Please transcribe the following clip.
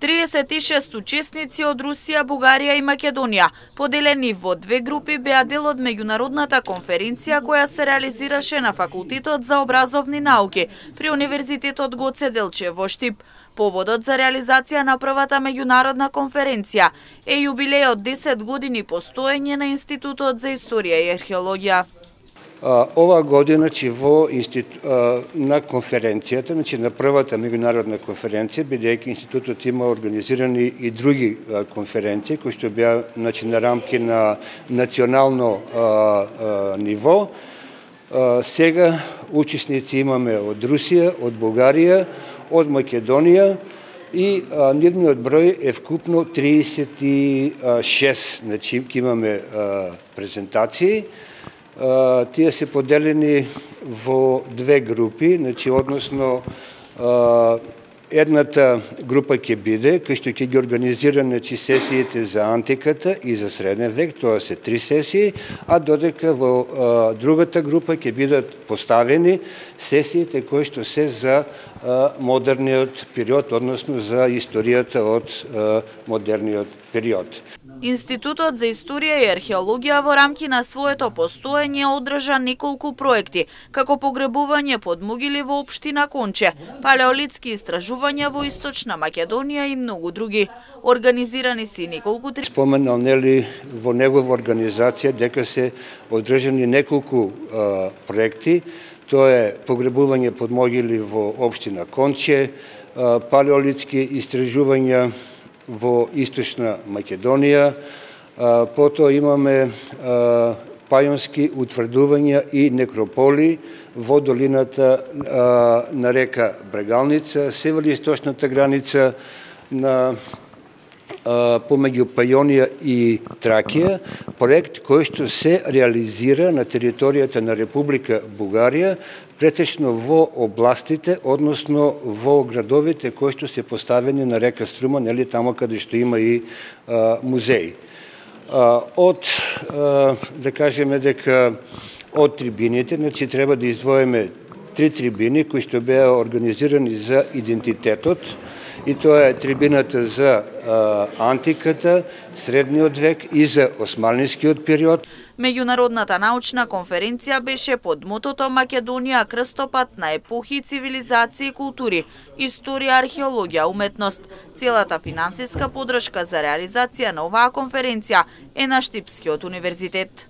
36 учесници од Русија, Бугарија и Македонија, поделени во две групи, беа дел од меѓународната конференција која се реализираше на Факултетот за образовни науки при Универзитетот Гоце Делчев во Штип. Поводот за реализација на првата меѓународна конференција е јубилејот 10 години постоење на Институтот за историја и археологија. Ова година на конференцијата, на првата меѓународна конференција, бидејќи институтот има организирани и други конференции кои што беа на рамки на национално ниво. Сега учесници имаме од Русија, од Бугарија, од Македонија и нивниот број е вкупно 36. Значи имаме презентации. Тие се поделени во две групи, значи односно едната група ќе биде кај што ќе ги организира сесиите за антиката и за среден век, тоа се 3 сесии, а додека во другата група ќе бидат поставени сесиите кои што се за модерниот период, односно за историјата од модерниот период. Институтот за историја и археологија во рамки на своето постоење одржа неколку проекти, како погребување под могили во општина Конче, палеолитски истражувања во Источна Македонија и многу други. Организирани се неколку... Споменал нели во негова организација дека се одржани неколку проекти. Тоа е погребување под могили во општина Конче, палеолитски истражувања во Источна Македонија, потоа имаме пајонски утврдувања и некрополи во долината на река Брегалница, североисточната граница на помеѓу Пајонија и Тракија, проект кој што се реализира на територијата на Република Бугарија, претечно во областите, односно во градовите кои што се поставени на река Струма, нели тамо каде што има и музеи. Да кажеме дека од трибините, значи треба да издвоиме 3 трибини кои што беа организирани за идентитетот, и тоа е трибината за антиката, средниот век и за османлискиот период. Меѓународната научна конференција беше под мотото Македонија крстопат на епохи, цивилизации и култури, историја, археологија, уметност. Целата финансиска поддршка за реализација на оваа конференција е на Штипскиот универзитет.